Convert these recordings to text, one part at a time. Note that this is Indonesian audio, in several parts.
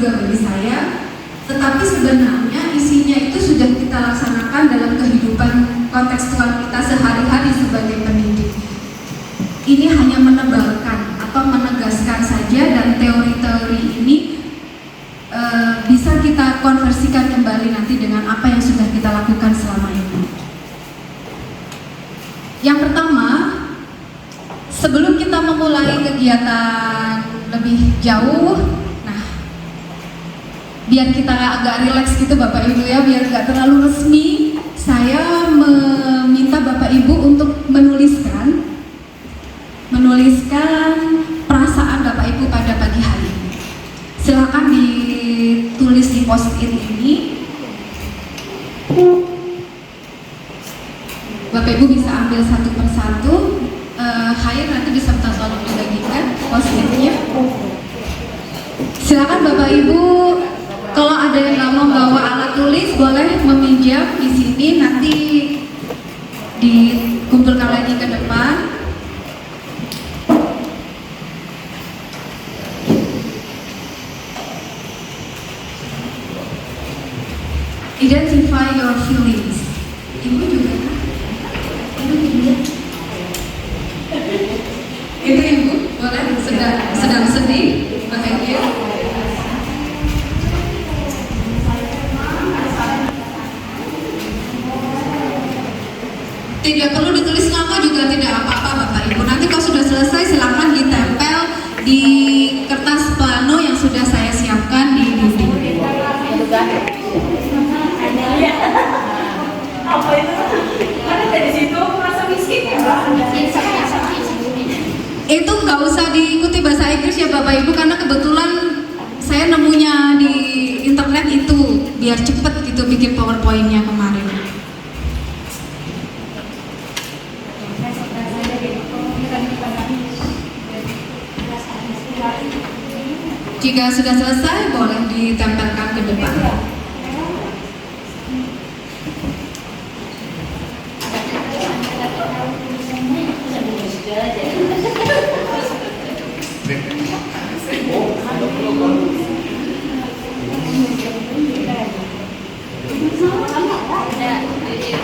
juga bagi saya, tetapi sebenarnya isinya itu sudah kita laksanakan dalam kehidupan kontekstual kita sehari-hari sebagai pendidik. Ini hanya menebalkan atau menegaskan saja, dan teori-teori ini bisa kita konversikan kembali nanti dengan apa yang sudah kita lakukan selama ini. Yang pertama, sebelum kita memulai kegiatan lebih jauh, nah, biar kita agak rileks gitu Bapak Ibu ya, biar nggak terlalu resmi, saya meminta Bapak Ibu untuk menuliskan perasaan Bapak Ibu pada pagi hari ini. Silakan ditulis di post-it ini. Bapak Ibu bisa ambil satu persatu. Khair nanti bisa tolong dibagikan post-itnya. Silakan Bapak Ibu, kalau ada yang nggak mau bawa alat tulis boleh meminjam di sini, nanti dikumpulkan lagi ke depan. Identify your feelings. Ibu juga kan? Ibu juga. Itu Ibu, boleh sedang sedih, bahagia. Tidak perlu ditulis nama juga tidak apa-apa Bapak Ibu. Nanti kalau sudah selesai silakan ditempel di kertas plano yang sudah saya siapkan di dinding. Apa itu? Ada dari situ merasa miskin ya? Itu nggak usah diikuti bahasa Inggris ya Bapak Ibu, karena kebetulan saya nemunya di internet itu, biar cepet gitu bikin PowerPoint-nya kemarin. Jika sudah selesai boleh ditempelkan ke depan.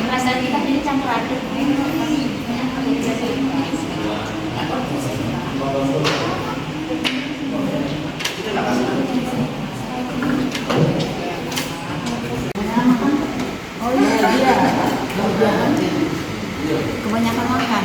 Perasaan kita jadi campur aduk. Oh iya, kebanyakan makan.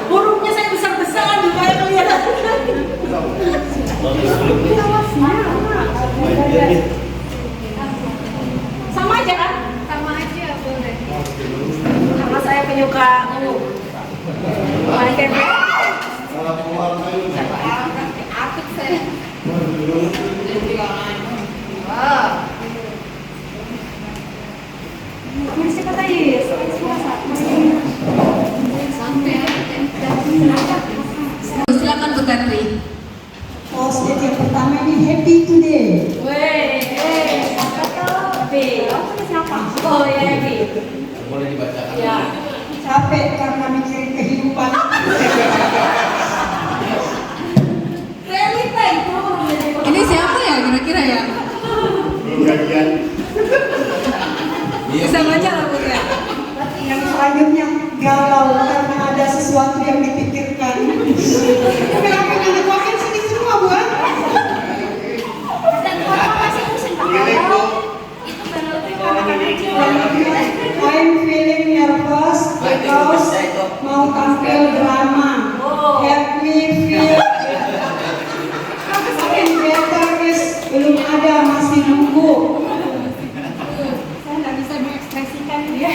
Hurufnya saya besar-besaran supaya kelihatan. Sama aja kan? Sama aja boleh. Karena saya penyuka Akut saya. Masih kata Yes. Silakan Bu Katri. Post-it yang pertama ini happy today. Weh. Oh ya, Bi. Boleh dibacakan. Ya. Capek karena mikirin kehidupan. Realita itu. Ini siapa ya kira-kira ya? Belum gajian. Iya. Bisa baca lah Bu ya? Yang selanjutnya galau karena ada sesuatu yang dipikirkan. Kenapa nggak dituakin sini semua, Bu? Dan kalau masih musim galau, itu galau itu anak-anak kecil. I'm feeling nervous because mau tampil drama. Help me feel. Feeling better is belum ada, masih nunggu. Saya nggak bisa mengekspresikan Iya.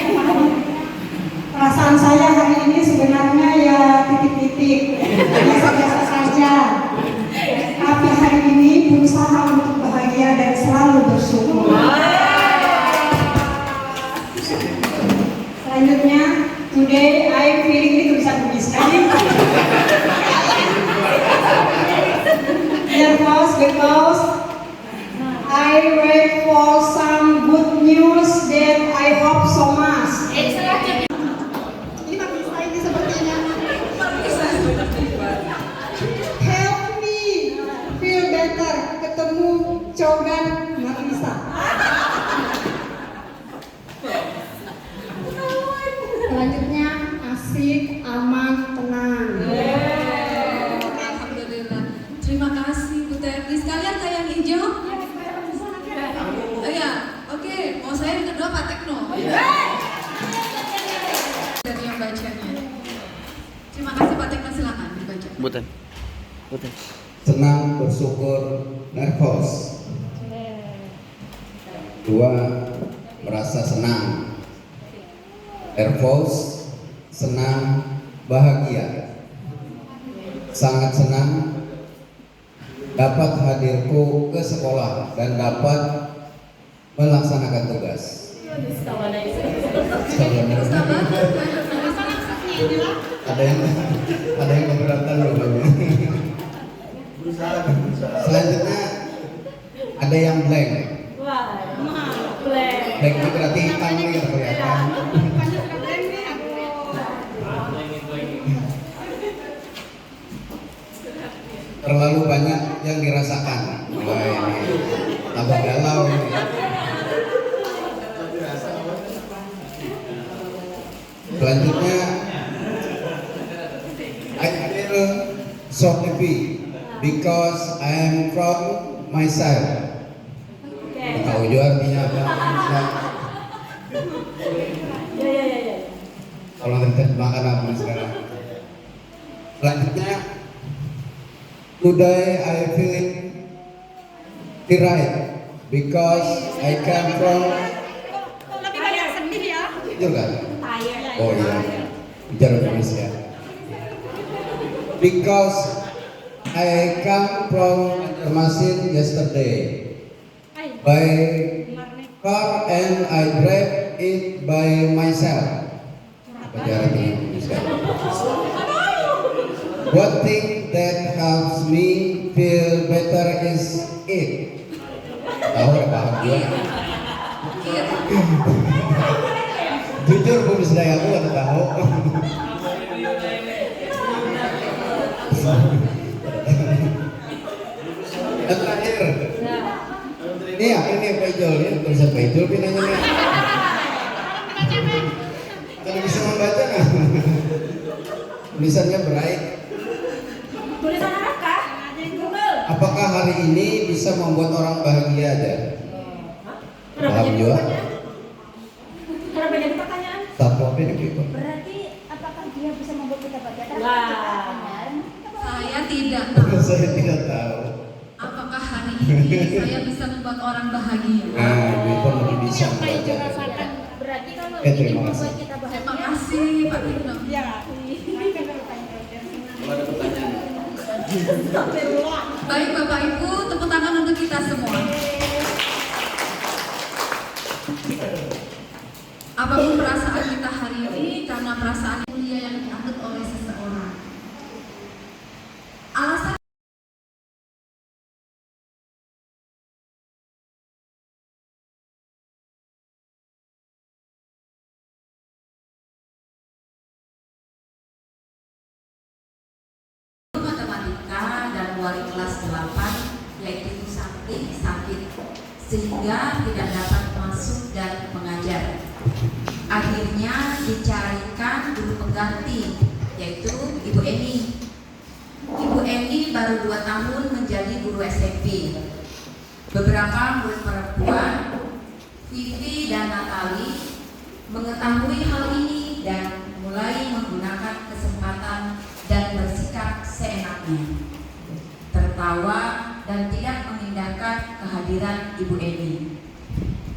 Perasaan saya hari ini sebenarnya ya titik-titik, biasa-biasa saja. Tapi hari ini berusaha untuk bahagia dan selalu bersyukur. Selanjutnya, today I'm feeling ini tulisan tulisan. Nervous because I wait for some good news that I hope so much. selanjutnya. Ini Marisa ini sepertinya. Help me feel better. Ketemu Cogan Marisa. Selanjutnya asik, aman, tenang. Alhamdulillah. Terima kasih Bu Terni. Sekalian tayang hijau. Oh ya, oke. Mau saya yang kedua Pak Tekno. Dari yang bacanya. Terima kasih Pak Tekno, silakan dibaca. Bukan. Senang, bersyukur, nervous. Dua, merasa senang. Nervous, senang, bahagia. Sangat senang dapat hadirku ke sekolah dan dapat melaksanakan tugas. Ada yang keberatan rupanya. Selanjutnya ada yang blank. Wah, blank. Blank itu berarti hitam nih nggak kelihatan. Terlalu banyak yang dirasakan. Wah ini tambah galau ini. Selanjutnya I feel so happy because I am from myself. Tahu juga artinya apa? Ya. Kalau diterjemahkan apa sekarang? Selanjutnya, today I feel right because I come from. Lebih banyak sedih ya. Jujur kan? Tired. Oh iya, bicara Indonesia. Because I come from Banjarmasin yesterday by car and I drive it by myself. Bicara Indonesia. One thing that helps me feel better is it. Tahu ya paham juga. Jujur Bu Misdaya aku nggak tahu. Dan terakhir, ini ya ini Pak Ijol, ini tulisan Pak Ijol pinanya nih. Kalau bisa membaca nggak? Tulisannya bright. Tulisan apa? Google. Apakah hari ini bisa membuat orang bahagia aja? Paham juga? Kenapa jadi pertanyaan? Satu apa ini gitu? Berarti apakah dia bisa membuat kita bahagia? Wah. Saya tidak tahu. Saya tidak tahu. Apakah hari ini saya bisa membuat orang bahagia? Nah, itu lebih bisa membaca. Berarti kalau Terima ini kasih. membuat kita Terima bahagia. kasih Pak Tekno. Ya. Kalau ada pertanyaan. Baik Bapak Ibu, tepuk tangan untuk kita semua. Apapun perasaan kita hari ini, karena perasaan mulia yang dianut oleh seseorang. Alasan sehingga tidak dapat masuk dan mengajar. Akhirnya dicarikan guru pengganti, yaitu Ibu Eni. Ibu Eni baru 2 tahun menjadi guru SMP. Beberapa murid perempuan, Vivi dan Natali, mengetahui hal ini dan mulai menggunakan kesempatan dan bersikap seenaknya, tertawa dan tidak mengindahkan kehadiran Ibu Eni.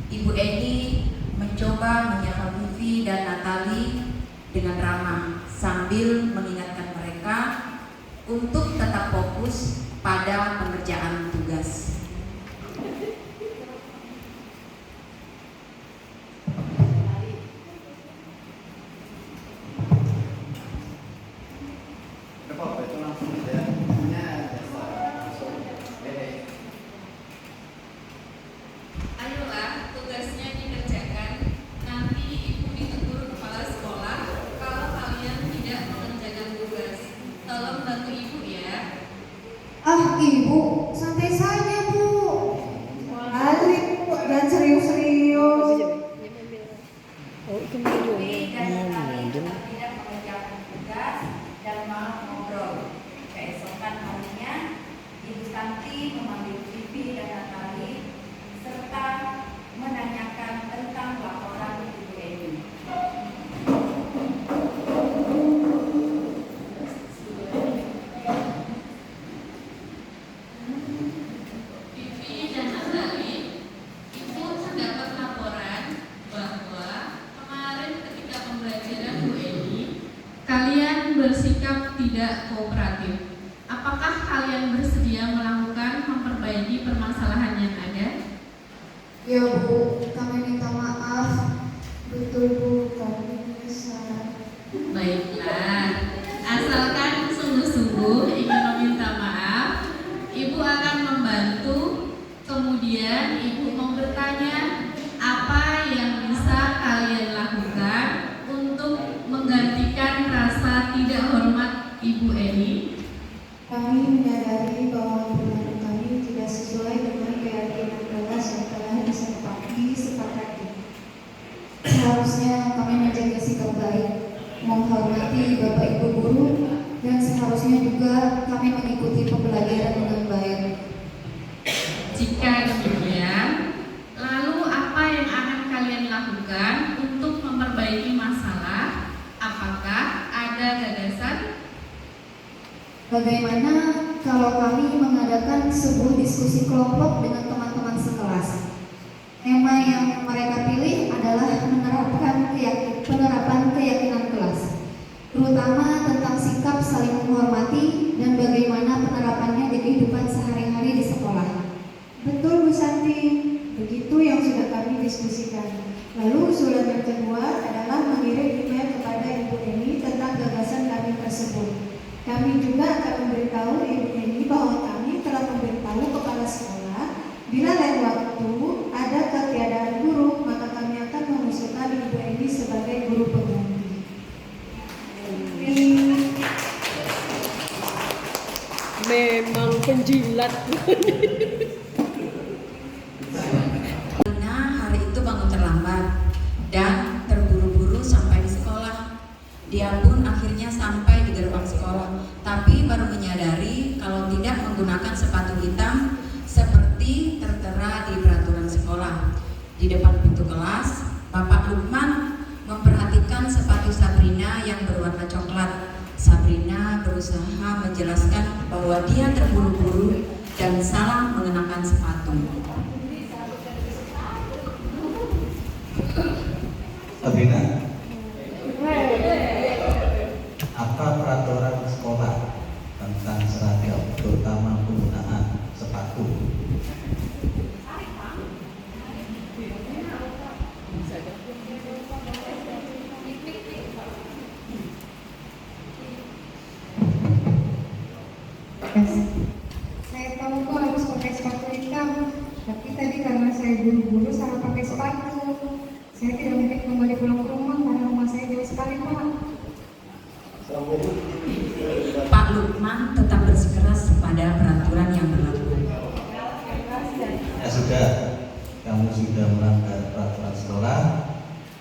Ibu Eni mencoba menyapa Vivi dan Natali dengan ramah sambil mengingatkan mereka untuk tetap fokus pada pengerjaan tugas. Itu langsung aja. Ayolah, tugasnya dikerjakan. Nanti ibu ditegur kepala sekolah kalau kalian tidak mengerjakan tugas. Tolong bantu ibu ya. Ah, Ibu, santai saja, Bu. Balik, Bu, dan serius-serius. Vivi dan Natali tetap tidak mengerjakan tugas dan malah ngobrol. Keesokan harinya, Ibu Santi memanggil Vivi dan Natali serta menanyakan tentang laporan Ibu Eni. Vivi dan Natali, ibu mendapat laporan bahwa kemarin ketika pembelajaran Bu Eni, kalian bersikap tidak kooperatif. Apakah kalian bersedia melakukan memperbaiki permasalahan yang ada? Ya, Bu, kami minta maaf. Betul, Bu, kami menyesal. Baiklah, asalkan sungguh-sungguh ingin meminta maaf, ibu akan membantu. Kemudian ibu mau bertanya apa yang bisa kalian lakukan untuk menggantikan rasa tidak hormat Ibu Eni. Kami menyadari bahwa perbuatan kami tidak sesuai dengan keyakinan kelas yang telah disepakati. Seharusnya kami menjaga sikap baik, menghormati Bapak Ibu guru, dan seharusnya juga kami mengikuti pembelajaran dengan baik. Jika demikian, lalu apa yang akan kalian lakukan untuk memperbaiki masalah? Apakah ada gagasan? Bagaimana kalau kami mengadakan sebuah diskusi kelompok dengan teman-teman sekelas? Tema yang mereka pilih adalah penerapan keyakinan kelas, terutama tentang sikap saling menghormati dan bagaimana penerapannya di kehidupan sehari-hari di sekolah. Betul, Bu Santi, begitu yang sudah kami diskusikan. Lalu usulan yang kedua adalah mengirim email kepada Ibu Eni tentang gagasan kami tersebut. Kami juga akan memberitahu Ibu Eni bahwa kami telah memberitahu kepala sekolah bila lain waktu ada ketiadaan guru, maka kami akan mengusulkan Ibu Eni sebagai guru pengganti. Memang penjilat. Karena hari itu bangun terlambat dan terburu-buru sampai di sekolah. Dia pun akhirnya sampai di gerbang sekolah, tapi baru menyadari kalau tidak menggunakan sepatu hitam seperti tertera di peraturan sekolah. Di depan pintu kelas, Bapak Lukman memperhatikan sepatu Sabrina yang berwarna coklat. Sabrina berusaha menjelaskan bahwa dia terburu-buru dan salah mengenakan sepatu. Sabrina, apa peraturan sekolah tentang seragam, terutama penggunaan sepatu? Saya tahu kok harus pakai sepatu hitam, tapi tadi karena saya buru-buru salah pakai sepatu. Saya tidak mungkin kembali pulang ke rumah karena rumah saya jauh sekali, Pak. Pak Lukman tetap bersikeras pada peraturan yang berlaku. Ya sudah, kamu sudah melanggar peraturan sekolah,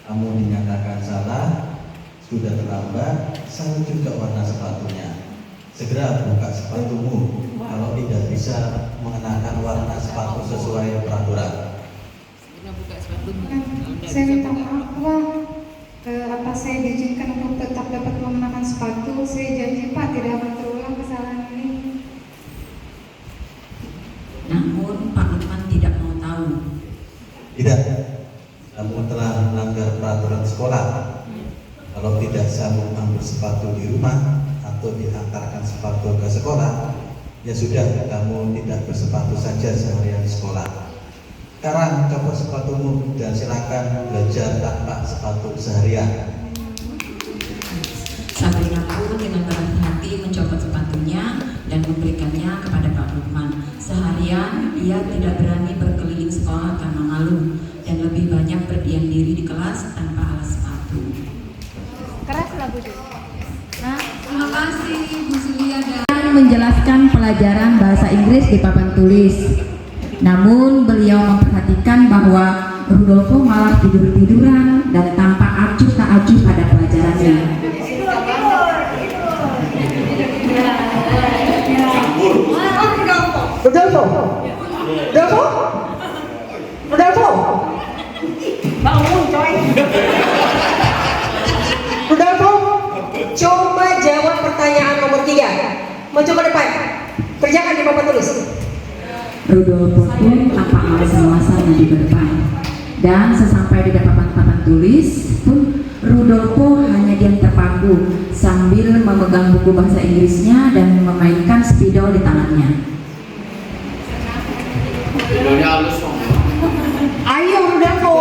kamu dinyatakan salah, sudah terlambat, sama juga warna sepatunya. Segera buka sepatumu kalau tidak bisa mengenakan warna sepatu sesuai peraturan. Saya minta maaf Pak, apa saya diizinkan untuk tetap dapat mengenakan sepatu. Saya janji Pak tidak akan terulang kesalahan ini. Namun Pak Lukman tidak mau tahu. Tidak, kamu telah melanggar peraturan sekolah. Kalau tidak sanggup ambil sepatu di rumah atau diantarkan sepatu ke sekolah, ya sudah, kamu tidak bersepatu saja seharian di sekolah. Sekarang copot sepatumu dan silakan belajar tanpa sepatu seharian. Sabrina pun dengan berhati-hati mencopot sepatunya dan memberikannya kepada Pak Lukman. Seharian ia tidak berani berkeliling sekolah karena malu dan lebih banyak berdiam diri di kelas tanpa alas sepatu. Keras lah Bu. Nah, Terima kasih Bu Sulia dan Menjelaskan pelajaran bahasa Inggris di papan tulis. Namun beliau memperhatikan bahwa Rudolfo malah tidur-tiduran dan tampak acuh tak acuh pada pelajarannya. Rudolfo, Bangun coy. Rudolfo, coba jawab pertanyaan nomor 3. Maju ke depan, kerjakan di papan tulis. Rudolfo pun tampak malas-malasan maju ke depan. Dan sesampai di depan papan tulis pun Rudolfo hanya diam terpaku sambil memegang buku bahasa Inggrisnya dan memainkan spidol di tangannya. Videonya halus dong. Ayo Rudolfo,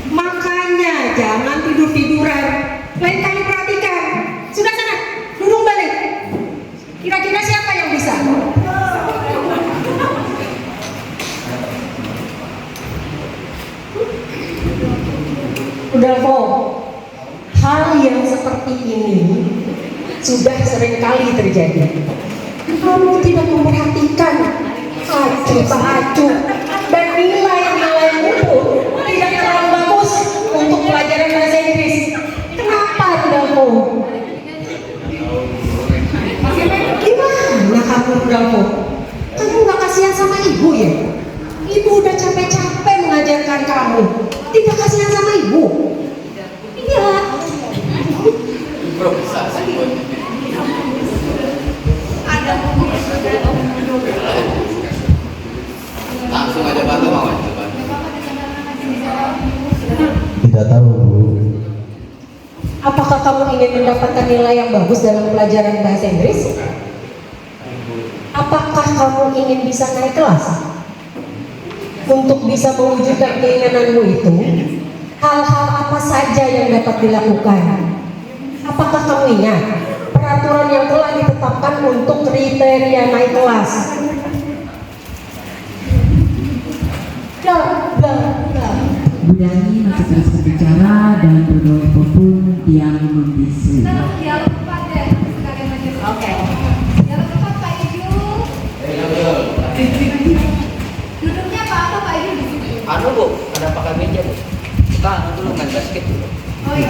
makanya jangan tidur-tiduran. Lain kali perhatikan. Sudah sana, duduk balik. Kira-kira siapa yang bisa? Rudolfo, hal yang seperti ini sudah sering kali terjadi. Kamu tidak memperhatikan acuh dan nilai-nilaimu pun tidak terlalu bagus untuk pelajaran bahasa Inggris. Kenapa Rudolfo? Gimana kamu Rudolfo? Kamu gak kasihan sama ibu ya? Ibu udah capek-capek mengajarkan kamu. Tidak kasihan sama ibu? Iya. Improvisasi buat langsung aja bantu mau coba. Tidak tahu, Bu. Apakah kamu ingin mendapatkan nilai yang bagus dalam pelajaran bahasa Inggris? Apakah kamu ingin bisa naik kelas? Untuk bisa mewujudkan keinginanmu itu, hal-hal apa saja yang dapat dilakukan? Apakah kamu ingat peraturan yang telah ditetapkan untuk kriteria naik kelas? Bu Dani masih terus berbicara dan Rudolfo pun diam membisu. jangan lupa deh sekalian aja. Oke. Jangan lupa Pak Ibu. Duduknya Pak Ibu di situ. Anu Bu, ada pakai meja Bu. Kita anu dulu main basket dulu. Oh iya.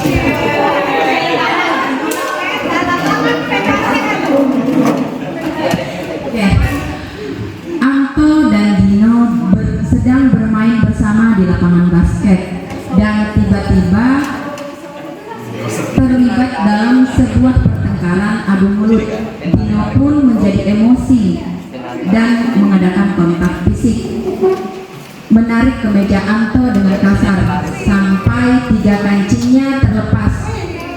Oke. Anto dan Dino sedang bermain bersama di lapangan basket dan tiba-tiba terlibat dalam sebuah pertengkaran adu mulut. Dino pun menjadi emosi dan mengadakan kontak fisik, menarik kemeja Anto dengan kasar sampai 3 kancingnya terlepas.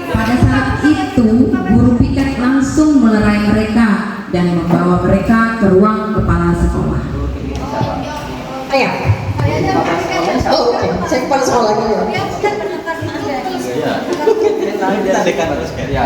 Pada saat itu guru piket langsung melerai mereka dan membawa mereka ke ruang kepala sekolah. Ayah. Oh, oke. Saya kepala sekolah dulu. Iya. Kita dekat harus kayak. Ya.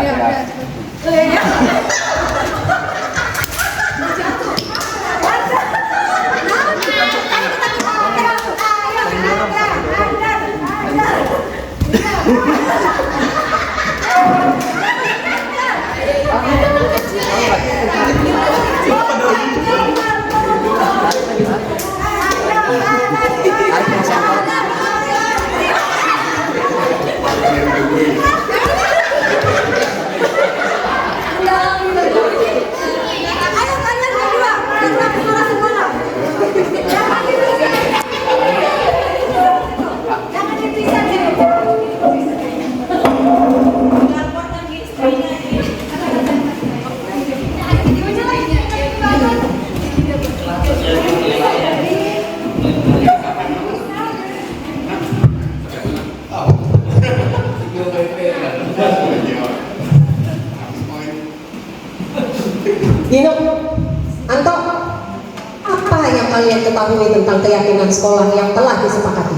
mengetahui tentang keyakinan sekolah yang telah disepakati?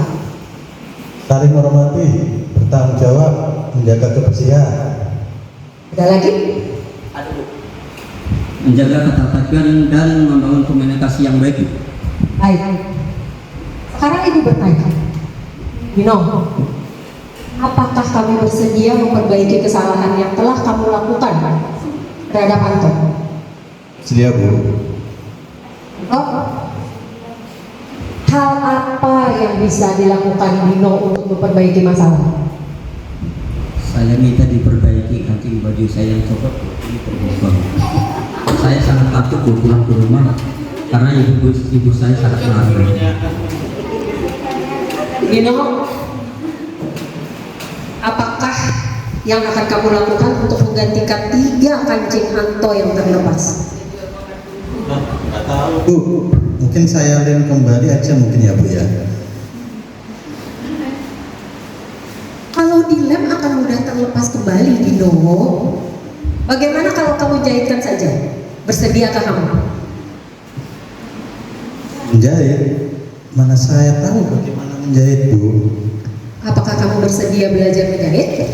Saling menghormati, bertanggung jawab, menjaga kebersihan. Ada lagi? Menjaga ketertiban dan membangun komunikasi yang baik. Baik. Sekarang Ibu bertanya, Dino, apakah kamu bersedia memperbaiki kesalahan yang telah kamu lakukan terhadap Anto? Sedia, Bu. Oh, hal apa yang bisa dilakukan Dino untuk memperbaiki masalah? Saya minta diperbaiki kancing baju saya yang copot ini berlubang. Saya sangat takut pulang ke rumah karena ibu saya sangat marah. Dino, apakah yang akan kamu lakukan untuk menggantikan 3 kancing Anto yang terlepas? Nggak tahu, Bu. Mungkin saya lem kembali aja mungkin ya, Bu ya. Kalau dilem akan mudah terlepas kembali, Dino. Bagaimana kalau kamu jahitkan saja? Bersediakah kamu? Menjahit? Mana saya tahu bagaimana menjahit, Bu. Apakah kamu bersedia belajar menjahit?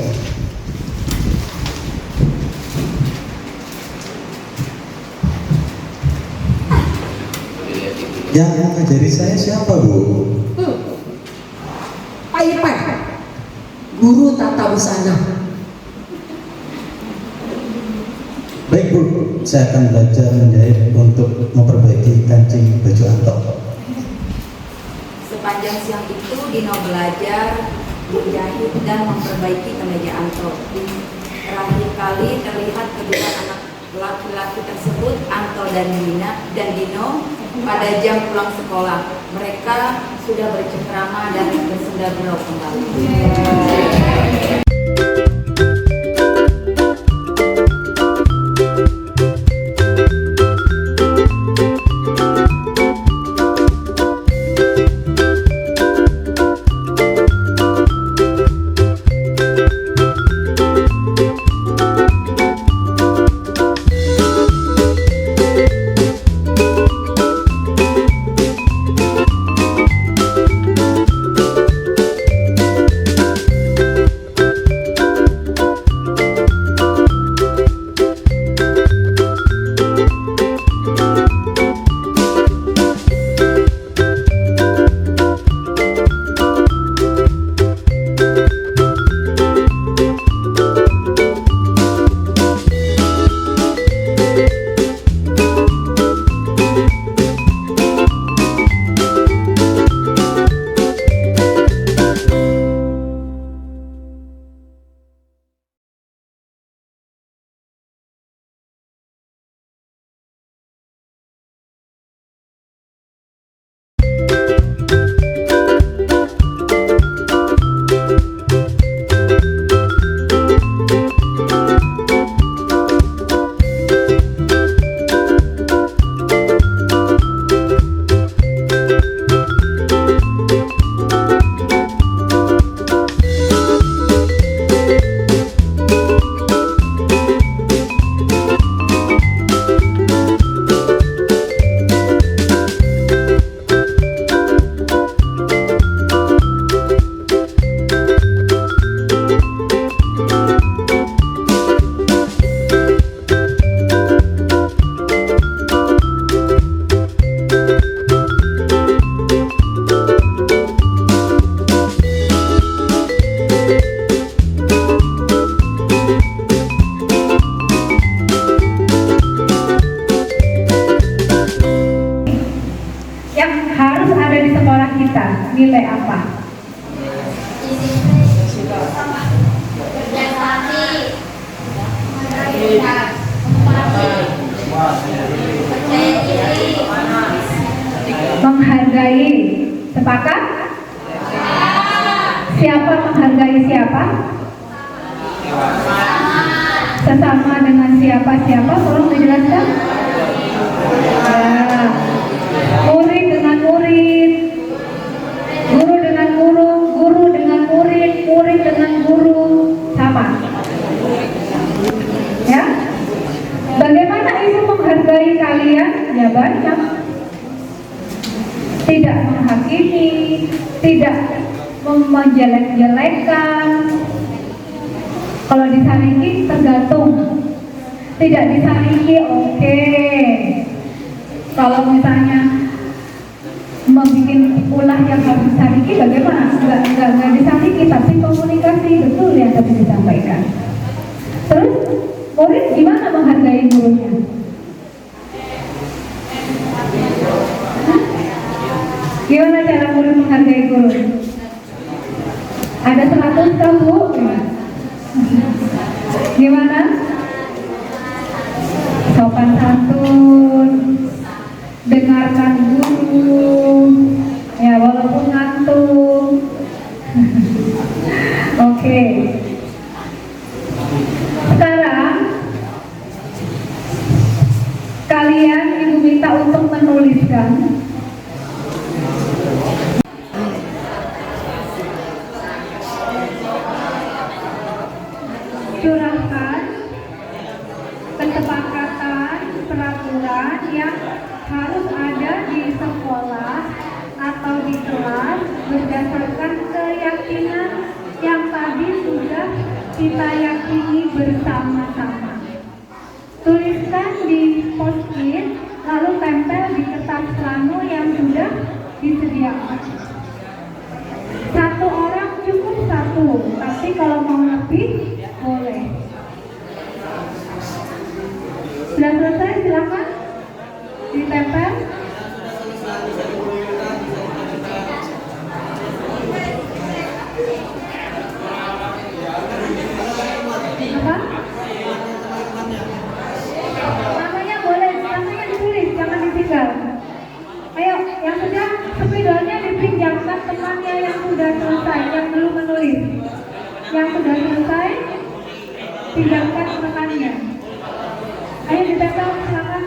Yang mengajari saya siapa, Bu? Pak Irfan, guru tata busana. Baik, Bu, saya akan belajar menjahit untuk memperbaiki kancing baju Anto. Sepanjang siang itu Dino belajar menjahit dan memperbaiki kemeja Anto. Terakhir kali terlihat kedua anak laki-laki tersebut, Anto dan Dino, pada jam pulang sekolah. Mereka sudah bercengkrama dan bersenda gurau kembali. nilai apa? Menghargai. Sepakat? Siapa menghargai siapa? Sesama dengan siapa-siapa, tolong dijelaskan. Murid dengan murid, guru dengan guru, guru dengan murid, murid dengan guru, sama. Ya? Bagaimana ibu menghargai kalian? Ya banyak. tidak menghakimi, tidak menjelek-jelekan. Kalau disaniki tergantung, tidak disaniki oke. Kalau misalnya membuat ulah yang harus disaniki bagaimana? Enggak disaniki, tapi komunikasi betul yang tadi disampaikan. Terus murid gimana menghargai gurunya? Gimana cara murid menghargai guru? Ada 100 kan Bu? Gimana? Sopan santun, dengarkan guru, ya walaupun ngantuk. Oke. Sekarang kalian Ibu minta untuk menuliskan curahkan kesepakatan peraturan yang harus ada di sekolah atau di kelas berdasarkan keyakinan yang tadi sudah kita yakini bersama-sama. Tuliskan di post-it, lalu tempel di kertas plano yang sudah disediakan. Satu orang cukup satu, tapi kalau mau lebih boleh. Sudah selesai, silakan ditempel. Apa? Namanya boleh, namanya ditulis, jangan ditinggal. Ayo, yang sudah spidolnya dipinjamkan temannya yang sudah selesai, yang belum menulis. Yang sudah selesai, pinjamkan temannya. Ayo ditempel, silakan.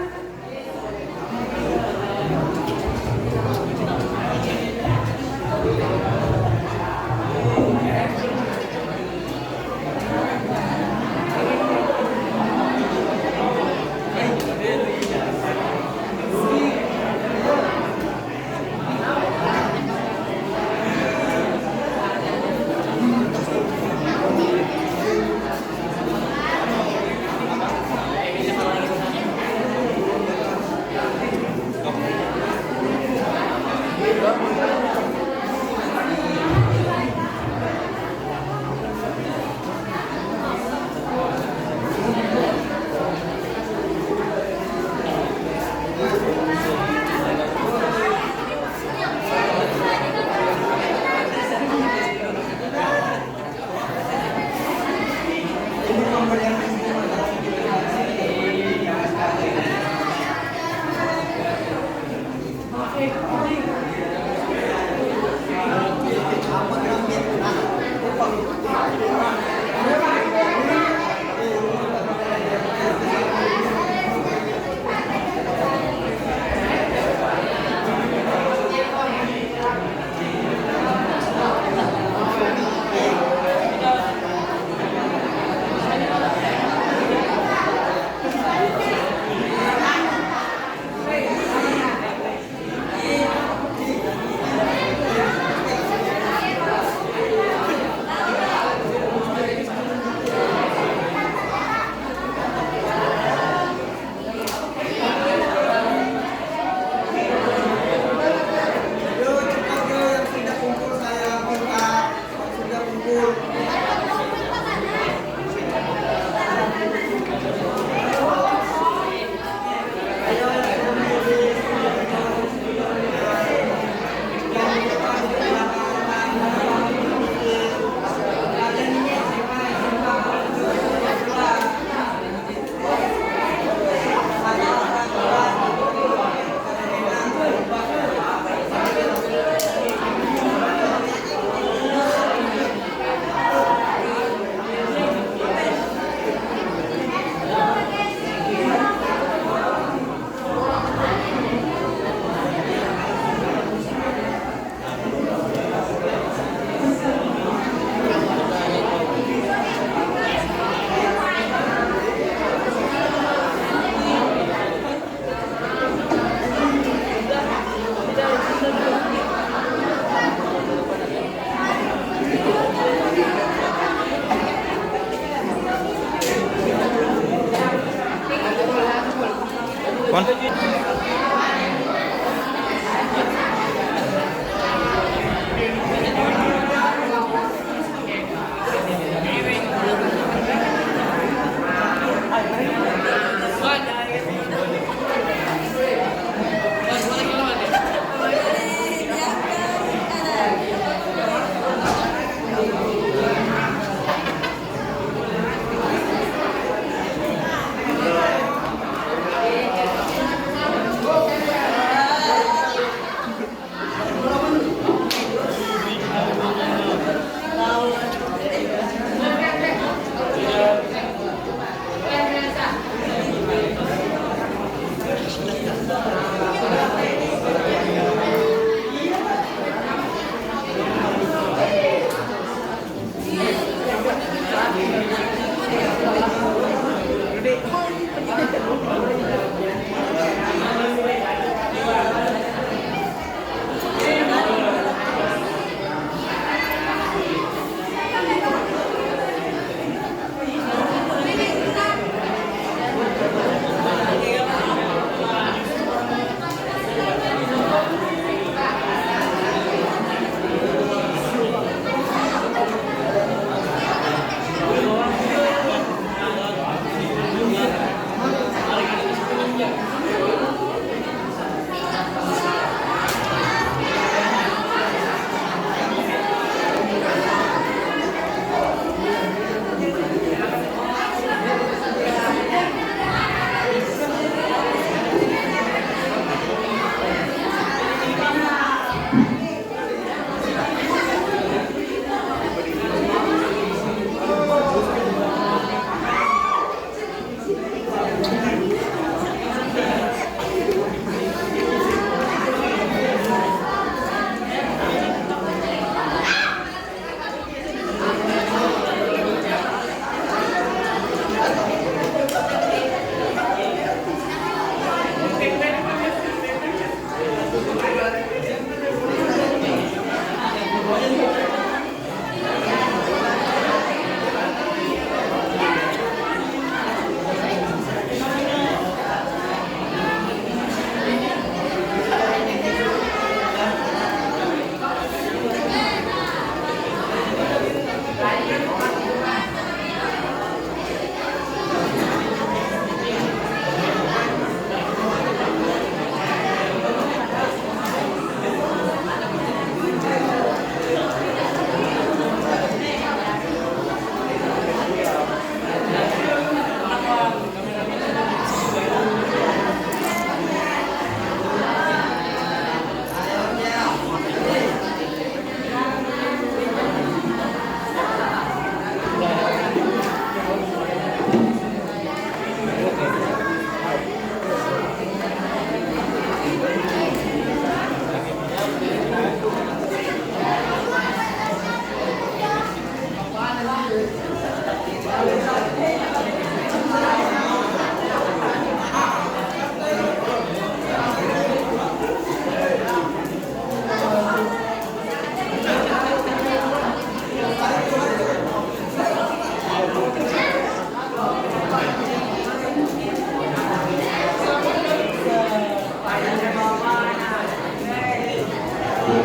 Baik.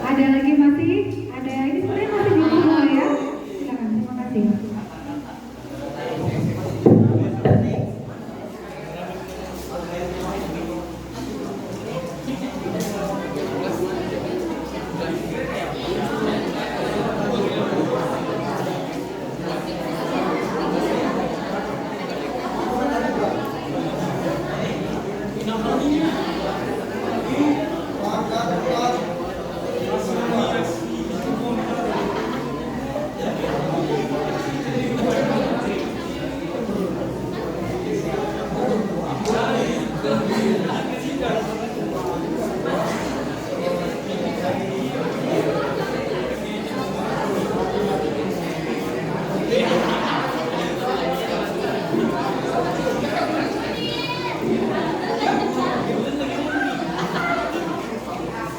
Ada lagi masih? Ada ini sebenarnya masih di semua ya. Silakan, terima kasih.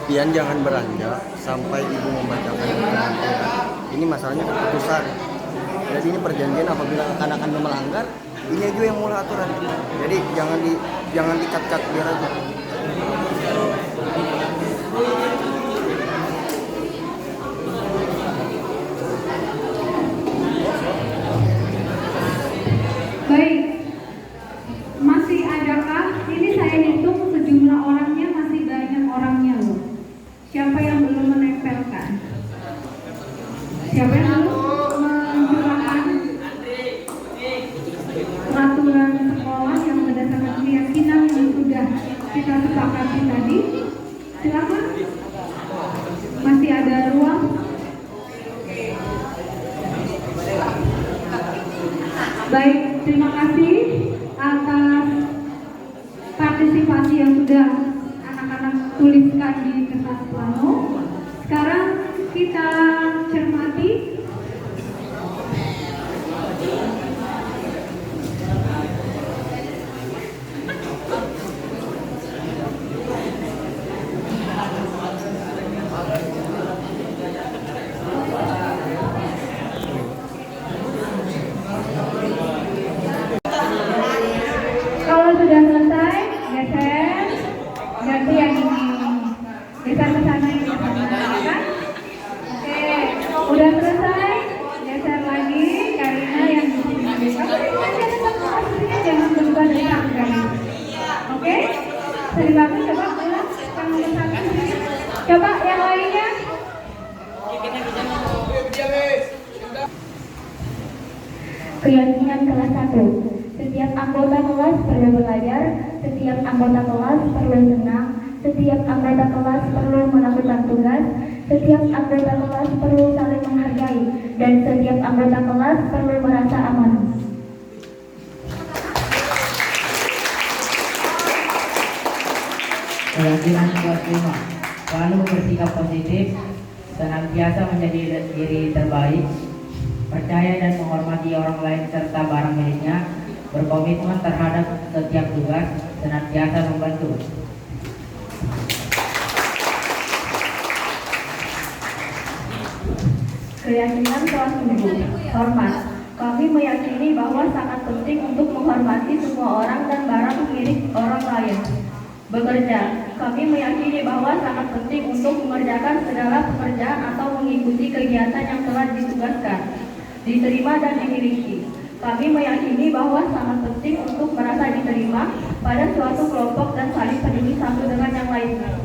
Pian jangan beranjak sampai ibu membacakan perjanjian. Ini masalahnya keputusan. Jadi ini perjanjian apabila akan melanggar, ini juga yang mulai aturan. Jadi jangan dikat-kat biar aja. Baik, masih adakah? Ini saya hitung sejumlah orangnya masih banyak orangnya loh. Siapa yang belum menempelkan? Siapa yang belum mencurahkan peraturan sekolah yang berdasarkan keyakinan yang sudah kita sepakati tadi? Silakan. Masih ada ruang. Baik, terima kasih atas partisipasi yang sudah anak-anak tuliskan di kertas plano. Sekarang kita cermati kalau sudah selesai, geser, ganti yang ini, geser ke sana, ini ke sana, kan? Oke, udah selesai, geser lagi, Karina yang di sini. Jangan berubah dari tangga. Oke, silakan coba ulang, kamu ke sana. Coba yang lainnya. Keyakinan kelas 1. Setiap anggota kelas perlu belajar, setiap anggota kelas perlu senang, setiap anggota kelas perlu melakukan tugas, setiap anggota kelas perlu saling menghargai, dan setiap anggota kelas perlu merasa aman. Keyakinan kelas 5. Selalu bersikap positif, senantiasa menjadi diri terbaik, percaya dan menghormati orang lain serta barang miliknya, berkomitmen terhadap setiap tugas, senantiasa membantu. Keyakinan kelas 7. Hormat. Kami meyakini bahwa sangat penting untuk menghormati semua orang dan barang milik orang lain. Bekerja. Kami meyakini bahwa sangat penting untuk mengerjakan segala pekerjaan atau mengikuti kegiatan yang telah ditugaskan, diterima dan dimiliki. Kami meyakini bahwa sangat penting untuk merasa diterima pada suatu kelompok dan saling peduli satu dengan yang lainnya.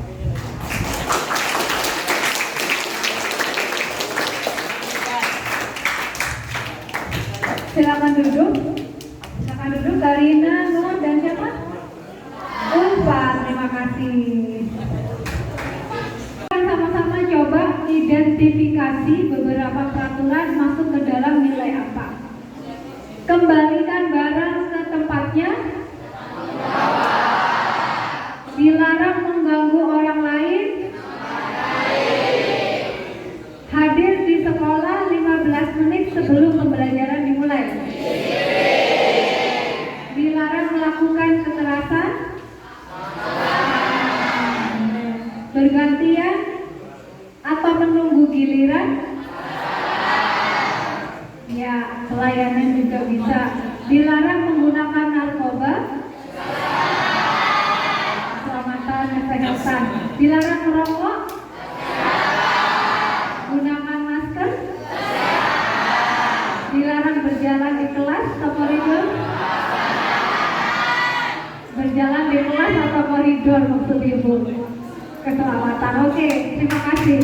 Silakan duduk. Silakan duduk, Karina, Nur, dan siapa? Ulfa, terima kasih. Sama-sama coba identifikasi beberapa peraturan masuk ke dalam nilai apa. Kembalikan barang ke tempatnya. Dilarang mengganggu orang lain. Hadir di sekolah 15 menit sebelum pembelajaran dimulai. Dilarang melakukan kekerasan. bergantian, atau menunggu giliran? Ya, pelayanan juga bisa. Dilarang menggunakan narkoba? Keselamatan, kesehatan. Dilarang merokok? Gunakan masker? Dilarang berjalan di kelas atau koridor? Berjalan di kelas atau koridor maksud ibu? Keselamatan. Oke, terima kasih.